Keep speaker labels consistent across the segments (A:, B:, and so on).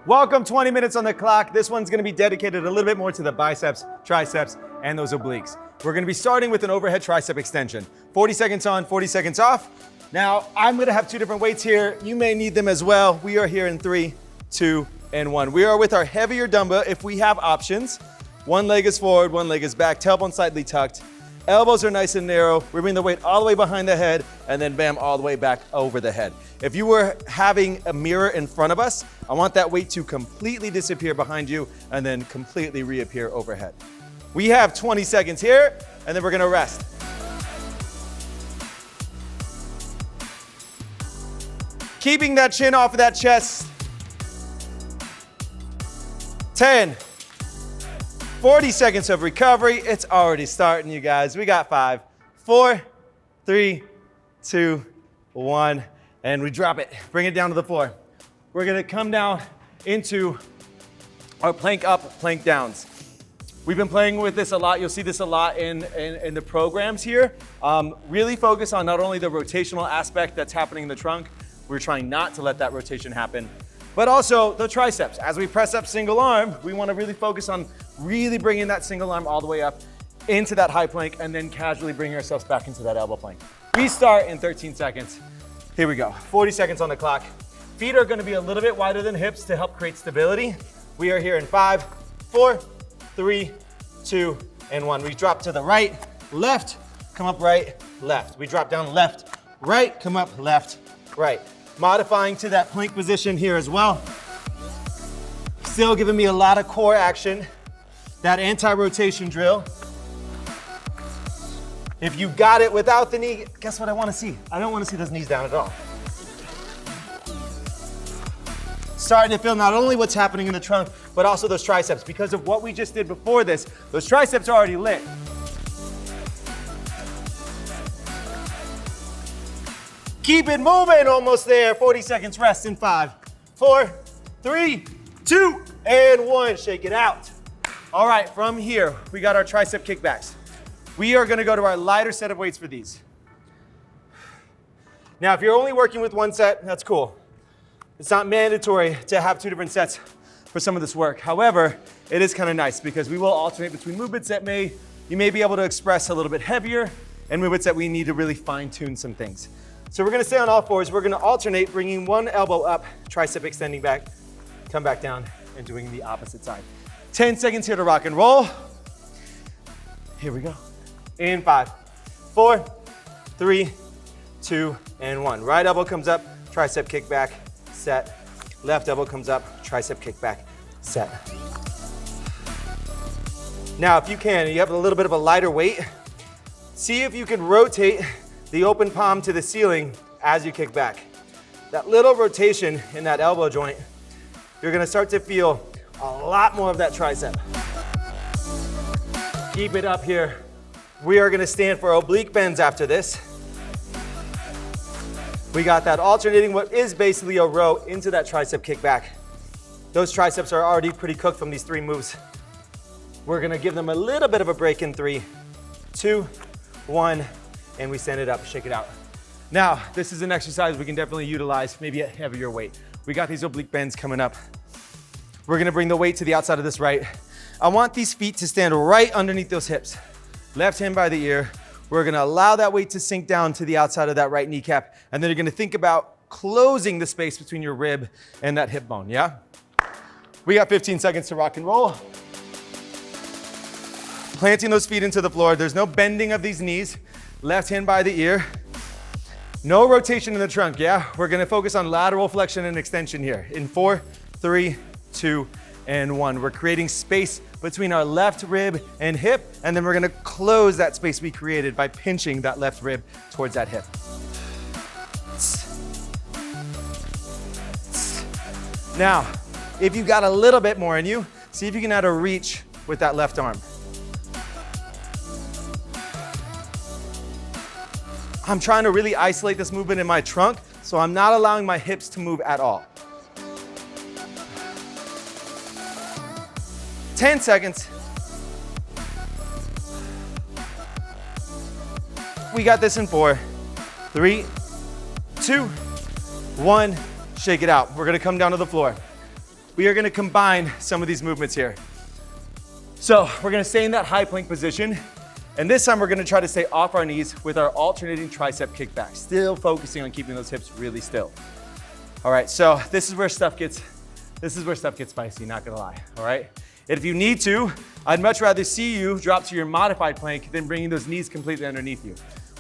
A: Welcome, 20 minutes on the clock. This one's gonna be dedicated a little bit more to the biceps, triceps, and those obliques. We're gonna be starting with an overhead tricep extension. 40 seconds on, 40 seconds off. Now, I'm gonna have 2 different weights here. You may need them as well. We are here in 3, 2, and 1. We are with our heavier dumbbell if we have options. One leg is forward, one leg is back, tailbone slightly tucked. Elbows are nice and narrow. We bring the weight all the way behind the head and then bam, all the way back over the head. If you were having a mirror in front of us, I want that weight to completely disappear behind you and then completely reappear overhead. We have 20 seconds here and then we're gonna rest. Keeping that chin off of that chest. 10. 40 seconds of recovery. It's already starting, you guys. We got 5, 4, 3, 2, 1, and we drop it. Bring it down to the floor. We're gonna come down into our plank up, plank downs. We've been playing with this a lot. You'll see this a lot in the programs here. Really focus on not only the rotational aspect that's happening in the trunk, we're trying not to let that rotation happen, but also the triceps. As we press up single arm, we wanna really focus on really bringing that single arm all the way up into that high plank and then casually bring ourselves back into that elbow plank. We start in 13 seconds. Here we go, 40 seconds on the clock. Feet are gonna be a little bit wider than hips to help create stability. We are here in 5, 4, 3, 2, and 1. We drop to the right, left, come up right, left. We drop down left, right, come up left, right. Modifying to that plank position here as well. Still giving me a lot of core action. That anti-rotation drill. If you got it without the knee, guess what I wanna see? I don't wanna see those knees down at all. Starting to feel not only what's happening in the trunk, but also those triceps. Because of what we just did before this, those triceps are already lit. Keep it moving, almost there. 40 seconds rest in 5, 4, 3, 2, and 1. Shake it out. All right, from here, we got our tricep kickbacks. We are gonna go to our lighter set of weights for these. Now, if you're only working with 1 set, that's cool. It's not mandatory to have 2 different sets for some of this work. However, it is kind of nice because we will alternate between movements that you may be able to express a little bit heavier and movements that we need to really fine tune some things. So we're gonna stay on all fours. We're gonna alternate, bringing one elbow up, tricep extending back, come back down, and doing the opposite side. 10 seconds here to rock and roll. Here we go. In 5, 4, 3, 2, and 1. Right elbow comes up, tricep kick back, set. Left elbow comes up, tricep kick back, set. Now, if you can, you have a little bit of a lighter weight, see if you can rotate the open palm to the ceiling as you kick back. That little rotation in that elbow joint, you're gonna start to feel a lot more of that tricep. Keep it up here. We are gonna stand for oblique bends after this. We got that alternating what is basically a row into that tricep kickback. Those triceps are already pretty cooked from these 3 moves. We're gonna give them a little bit of a break in 3, 2, 1, and we stand it up, shake it out. Now, this is an exercise we can definitely utilize, maybe a heavier weight. We got these oblique bends coming up. We're gonna bring the weight to the outside of this right. I want these feet to stand right underneath those hips. Left hand by the ear. We're gonna allow that weight to sink down to the outside of that right kneecap, and then you're gonna think about closing the space between your rib and that hip bone, yeah? We got 15 seconds to rock and roll. Planting those feet into the floor. There's no bending of these knees. Left hand by the ear. No rotation in the trunk, yeah? We're gonna focus on lateral flexion and extension here. In 4, 3, 2, and 1. We're creating space between our left rib and hip, and then we're gonna close that space we created by pinching that left rib towards that hip. Now, if you got a little bit more in you, see if you can add a reach with that left arm. I'm trying to really isolate this movement in my trunk, so I'm not allowing my hips to move at all. 10 seconds. We got this in 4, 3, 2, 1. Shake it out. We're gonna come down to the floor. we are gonna combine some of these movements here. So we're gonna stay in that high plank position, and this time we're gonna try to stay off our knees with our alternating tricep kickback, still focusing on keeping those hips really still. All right, so this is where stuff gets spicy, not gonna lie, all right? And if you need to, I'd much rather see you drop to your modified plank than bringing those knees completely underneath you,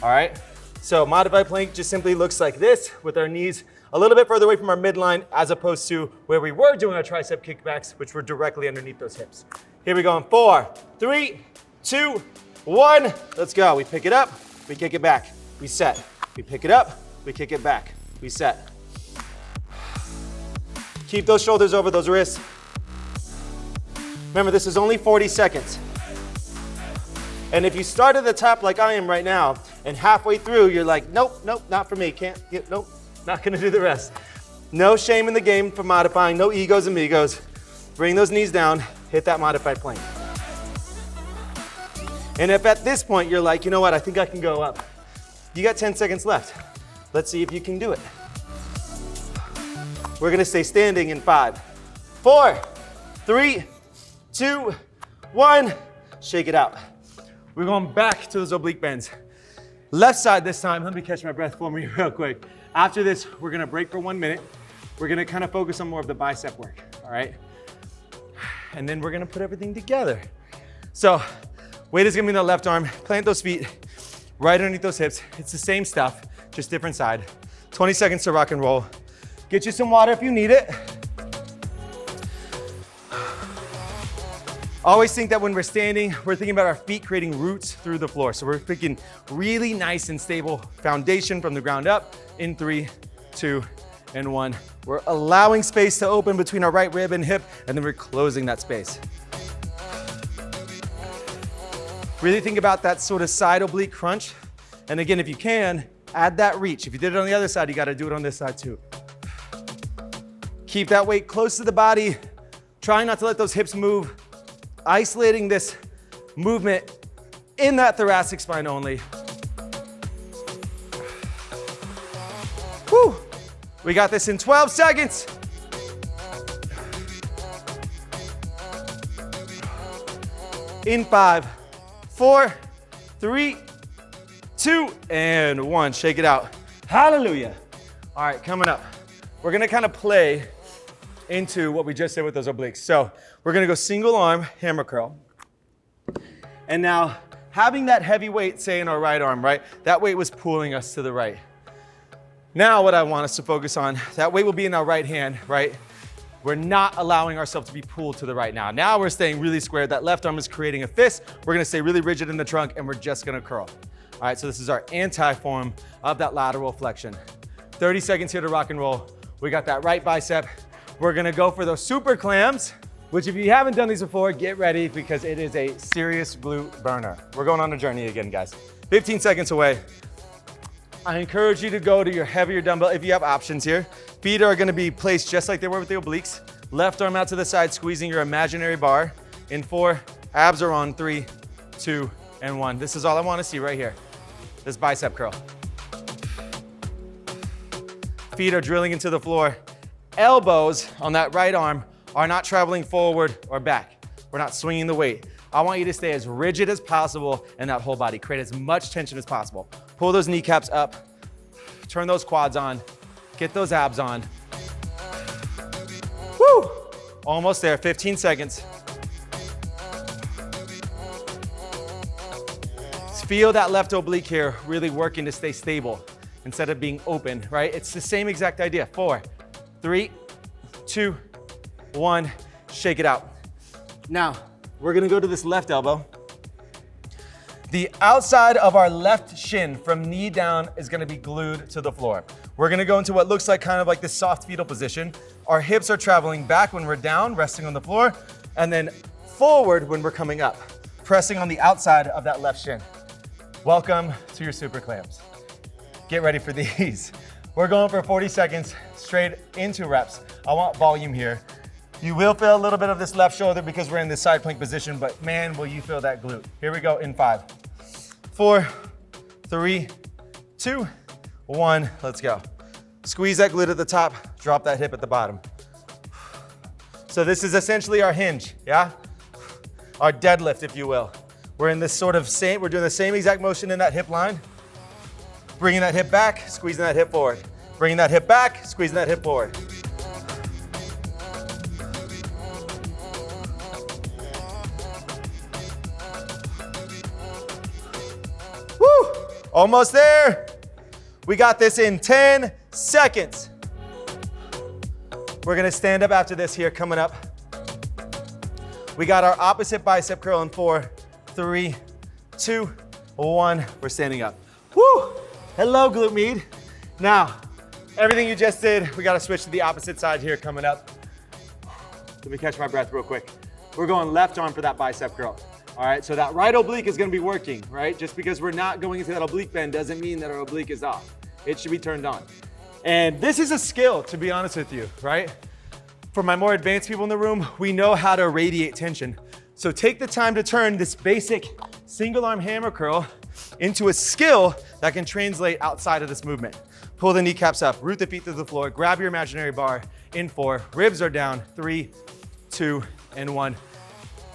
A: all right? So modified plank just simply looks like this, with our knees a little bit further away from our midline, as opposed to where we were doing our tricep kickbacks, which were directly underneath those hips. Here we go in 4, 3, 2, 1. Let's go. We pick it up, we kick it back, we set. We pick it up, we kick it back, we set. Keep those shoulders over those wrists. Remember, this is only 40 seconds. And if you start at the top like I am right now, and halfway through you're like, nope, nope, not for me, nope, not gonna do the rest. No shame in the game for modifying, no egos amigos. Bring those knees down, hit that modified plank. And if at this point you're like, you know what, I think I can go up. You got 10 seconds left. Let's see if you can do it. We're gonna stay standing in 5, 4, 3, 2, 1. Shake it out. We're going back to those oblique bends. Left side this time. Let me catch my breath for me real quick. After this, we're gonna break for 1 minute. We're gonna kind of focus on more of the bicep work, all right? And then we're gonna put everything together. So, weight is gonna be in the left arm. Plant those feet right underneath those hips. It's the same stuff, just different side. 20 seconds to rock and roll. Get you some water if you need it. Always think that when we're standing, we're thinking about our feet creating roots through the floor. So we're thinking really nice and stable foundation from the ground up in 3, 2, and 1. We're allowing space to open between our right rib and hip, and then we're closing that space. Really think about that sort of side oblique crunch. And again, if you can, add that reach. If you did it on the other side, you gotta do it on this side too. Keep that weight close to the body. Try not to let those hips move. Isolating this movement in that thoracic spine only. Whew. We got this in 12 seconds. In 5, 4, 3, 2, and 1. Shake it out. Hallelujah. All right, coming up. We're gonna kind of play into what we just did with those obliques. So we're gonna go single arm hammer curl. And now having that heavy weight, say in our right arm, right? That weight was pulling us to the right. Now what I want us to focus on, that weight will be in our right hand, right? We're not allowing ourselves to be pulled to the right now. Now we're staying really square. That left arm is creating a fist. We're gonna stay really rigid in the trunk and we're just gonna curl. All right, so this is our anti-form of that lateral flexion. 30 seconds here to rock and roll. We got that right bicep. We're gonna go for those super clams, which if you haven't done these before, get ready because it is a serious glute burner. We're going on a journey again, guys. 15 seconds away. I encourage you to go to your heavier dumbbell if you have options here. Feet are gonna be placed just like they were with the obliques. Left arm out to the side, squeezing your imaginary bar. In 4, abs are on 3, 2, and 1. This is all I wanna see right here. This bicep curl. Feet are drilling into the floor. Elbows on that right arm are not traveling forward or back. We're not swinging the weight. I want you to stay as rigid as possible in that whole body. Create as much tension as possible. Pull those kneecaps up. Turn those quads on. Get those abs on. Woo! Almost there, 15 seconds. Feel that left oblique here really working to stay stable instead of being open, right? It's the same exact idea. 4, 3, 2, 1, shake it out. Now, we're gonna go to this left elbow. The outside of our left shin from knee down is gonna be glued to the floor. We're gonna go into what looks like kind of like this soft fetal position. Our hips are traveling back when we're down, resting on the floor, and then forward when we're coming up, pressing on the outside of that left shin. Welcome to your super clams. Get ready for these. We're going for 40 seconds straight into reps. I want volume here. You will feel a little bit of this left shoulder because we're in this side plank position, but man, will you feel that glute. Here we go in 5, 4, 3, 2, 1, let's go. Squeeze that glute at the top, drop that hip at the bottom. So this is essentially our hinge, yeah? Our deadlift, if you will. We're in this sort of we're doing the same exact motion in that hip line. Bringing that hip back, squeezing that hip forward. Bringing that hip back, squeezing that hip forward. Woo! Almost there. We got this in 10 seconds. We're gonna stand up after this here, coming up. We got our opposite bicep curl in 4, 3, 2, 1. We're standing up. Woo! Hello, glute med. Now, everything you just did, we gotta switch to the opposite side here, coming up. Let me catch my breath real quick. We're going left arm for that bicep curl. All right, so that right oblique is gonna be working, right? Just because we're not going into that oblique bend doesn't mean that our oblique is off. It should be turned on. And this is a skill, to be honest with you, right? For my more advanced people in the room, we know how to radiate tension. So take the time to turn this basic single arm hammer curl into a skill that can translate outside of this movement. Pull the kneecaps up, root the feet through the floor, grab your imaginary bar in 4, ribs are down, 3, 2, and 1.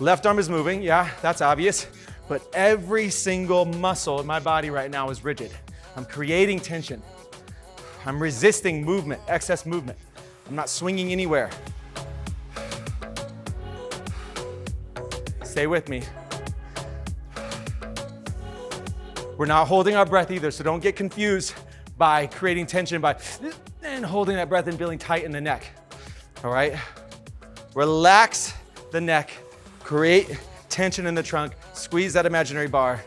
A: Left arm is moving, yeah, that's obvious, but every single muscle in my body right now is rigid. I'm creating tension. I'm resisting movement, excess movement. I'm not swinging anywhere. Stay with me. We're not holding our breath either, so don't get confused by creating tension by and holding that breath and feeling tight in the neck. All right? Relax the neck, create tension in the trunk, squeeze that imaginary bar.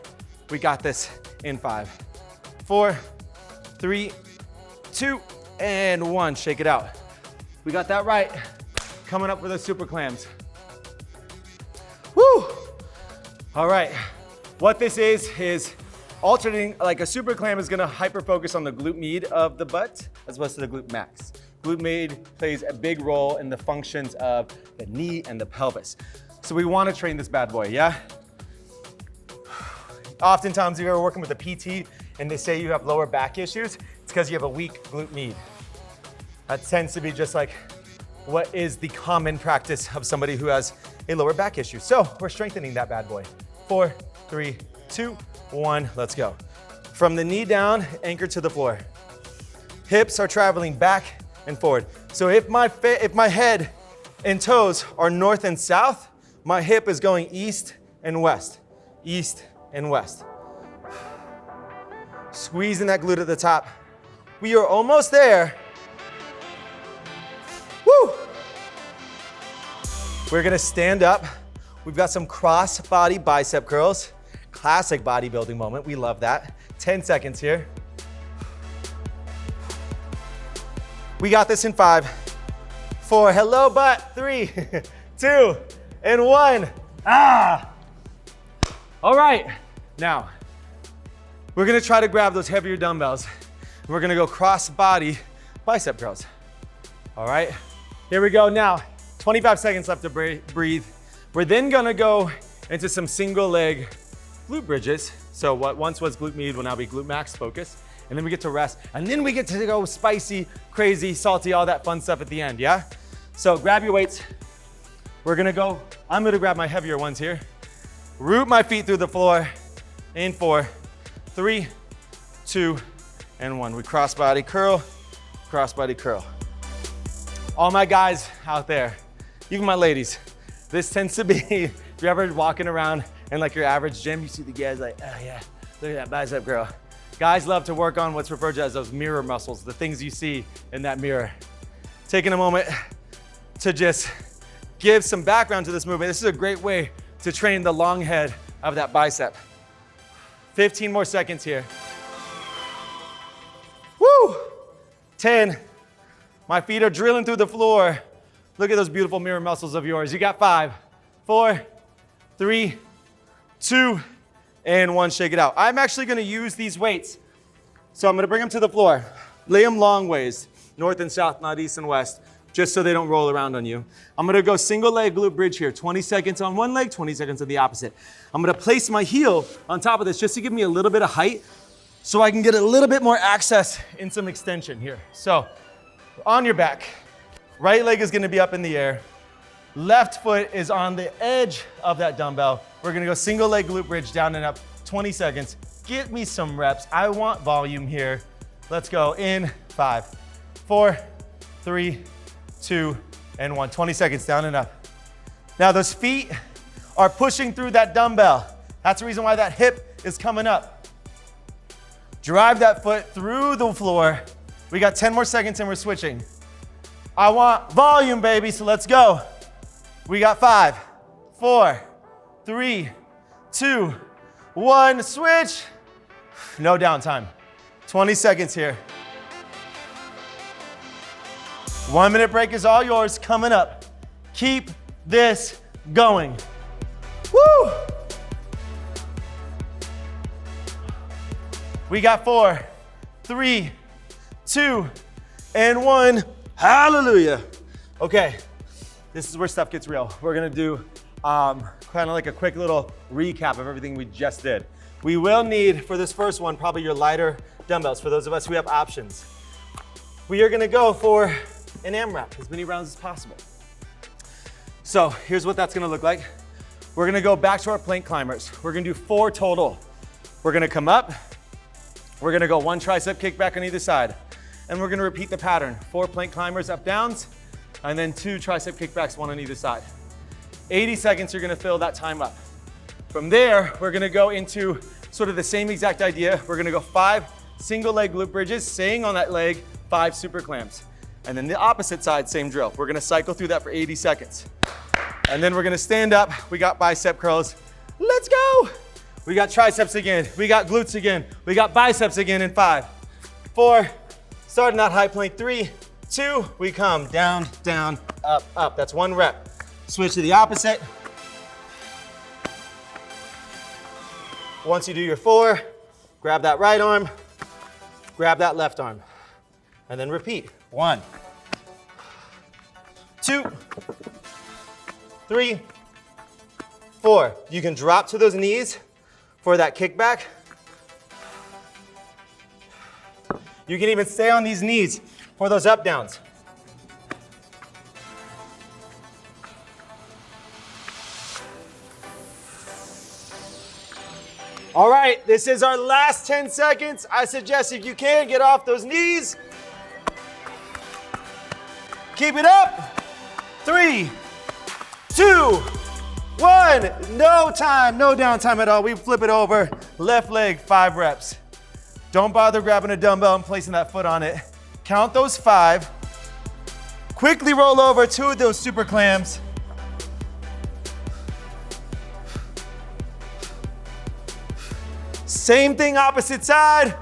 A: We got this in 5, 4, 3, 2, and 1. Shake it out. We got that right. Coming up with the super clams. Woo! All right. What this is alternating, like a super clam is gonna hyper focus on the glute med of the butt as opposed to the glute max. Glute med plays a big role in the functions of the knee and the pelvis. So we wanna train this bad boy, yeah? Oftentimes, if you're working with a PT and they say you have lower back issues, it's because you have a weak glute med. That tends to be just like what is the common practice of somebody who has a lower back issue. So we're strengthening that bad boy. 4, 3, 2, 1, let's go. From the knee down, anchor to the floor. Hips are traveling back and forward. So if my head and toes are north and south, my hip is going east and west, east and west. Squeezing that glute at the top. We are almost there. Woo! We're gonna stand up. We've got some cross-body bicep curls. Classic bodybuilding moment, we love that. 10 seconds here. We got this in 5, 4, hello butt, 3, 2, and 1. Ah! All right, now, we're gonna try to grab those heavier dumbbells. We're gonna go cross-body bicep curls. All right, here we go now. 25 seconds left to breathe. We're then gonna go into some single leg glute bridges. So what once was glute med will now be glute max focus. And then we get to rest. And then we get to go spicy, crazy, salty, all that fun stuff at the end, yeah? So grab your weights. We're gonna go, I'm gonna grab my heavier ones here. Root my feet through the floor in 4, 3, 2, and 1. We crossbody curl, crossbody curl. All my guys out there, even my ladies, this tends to be, if you're ever walking around in like your average gym, you see the guys like, oh yeah, look at that bicep curl. Guys love to work on what's referred to as those mirror muscles, the things you see in that mirror. Taking a moment to just give some background to this movement. This is a great way to train the long head of that bicep. 15 more seconds here. Woo! 10. My feet are drilling through the floor. Look at those beautiful mirror muscles of yours. You got 5, 4, 3, 2, and 1. Shake it out. I'm actually gonna use these weights. So I'm gonna bring them to the floor. Lay them long ways, north and south, not east and west, just so they don't roll around on you. I'm gonna go single leg glute bridge here. 20 seconds on one leg, 20 seconds on the opposite. I'm gonna place my heel on top of this just to give me a little bit of height so I can get a little bit more access in some extension here. So on your back, right leg is gonna be up in the air. Left foot is on the edge of that dumbbell. We're gonna go single leg glute bridge down and up, 20 seconds. Get me some reps. I want volume here. Let's go in 5, 4, 3, 2, and 1. 20 seconds down and up. Now those feet are pushing through that dumbbell. That's the reason why that hip is coming up. Drive that foot through the floor. We got 10 more seconds and we're switching. I want volume, baby, so let's go. We got 5, 4, 3, 2, 1, switch. No downtime. 20 seconds here. 1 minute break is all yours coming up. Keep this going. Woo! We got 4, 3, 2, and 1. Hallelujah. Okay, this is where stuff gets real. We're gonna do kind of like a quick little recap of everything we just did. We will need, for this first one, probably your lighter dumbbells for those of us who have options. We are gonna go for an amrap, as many rounds as possible. So here's what that's gonna look like. We're gonna go back to our plank climbers. We're gonna do 4 total. We're gonna come up. We're gonna go 1 tricep kickback on either side. And we're gonna repeat the pattern. 4 plank climbers, up downs, and then 2 tricep kickbacks, 1 on either side. 80 seconds, you're gonna fill that time up. From there, we're gonna go into sort of the same exact idea. We're gonna go 5 single leg glute bridges, staying on that leg, 5 super clams. And then the opposite side, same drill. We're gonna cycle through that for 80 seconds. And then we're gonna stand up. We got bicep curls. Let's go. We got triceps again. We got glutes again. We got biceps again in 5, 4, starting that high plank, 3, 2, we come down, down, up, up. That's 1 rep. Switch to the opposite. Once you do your 4, grab that right arm, grab that left arm, and then repeat. 1, 2, 3, 4. You can drop to those knees for that kickback. You can even stay on these knees for those up downs. All right, this is our last 10 seconds. I suggest if you can, get off those knees. Keep it up. 3, 2, 1. No time, no downtime at all. We flip it over. Left leg, 5 reps. Don't bother grabbing a dumbbell and placing that foot on it. Count those 5. Quickly roll over 2 of those super clams. Same thing, opposite side.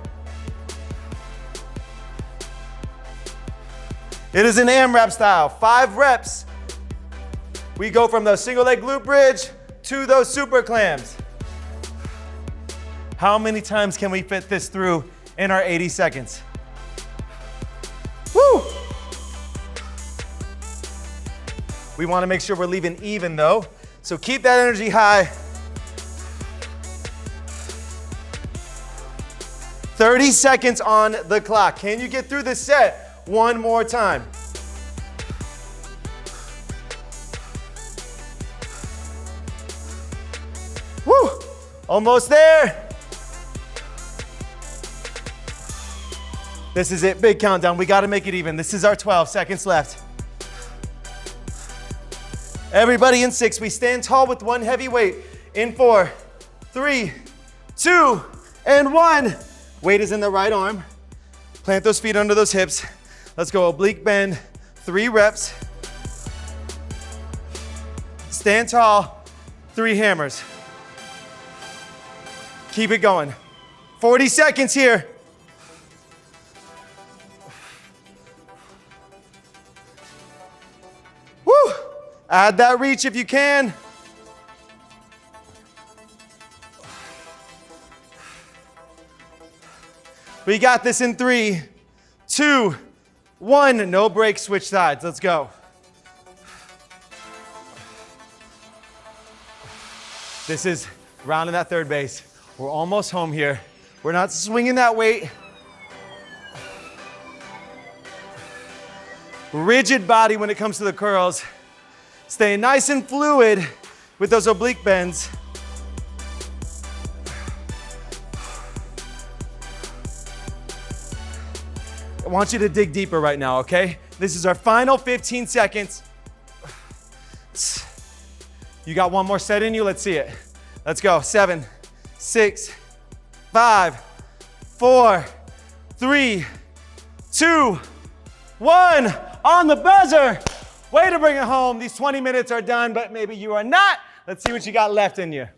A: It is an AMRAP style, 5 reps. We go from the single leg glute bridge to those super clams. How many times can we fit this through in our 80 seconds? Woo! We want to make sure we're leaving even though, so keep that energy high. 30 seconds on the clock. Can you get through this set one more time? Woo! Almost there. This is it, big countdown. We gotta make it even. This is our 12 seconds left. Everybody in 6, we stand tall with 1 heavy weight. In 4, 3, 2, and 1. Weight is in the right arm. Plant those feet under those hips. Let's go oblique bend, 3 reps. Stand tall, 3 hammers. Keep it going. 40 seconds here. Woo! Add that reach if you can. We got this in 3, 2, 1. No break, switch sides. Let's go. This is rounding that third base. We're almost home here. We're not swinging that weight. Rigid body when it comes to the curls. Stay nice and fluid with those oblique bends. I want you to dig deeper right now, okay? This is our final 15 seconds. You got one more set in you, let's see it. Let's go, 7, 6, 5, 4, 3, 2, 1. On the buzzer. Way to bring it home. These 20 minutes are done, but maybe you are not. Let's see what you got left in you.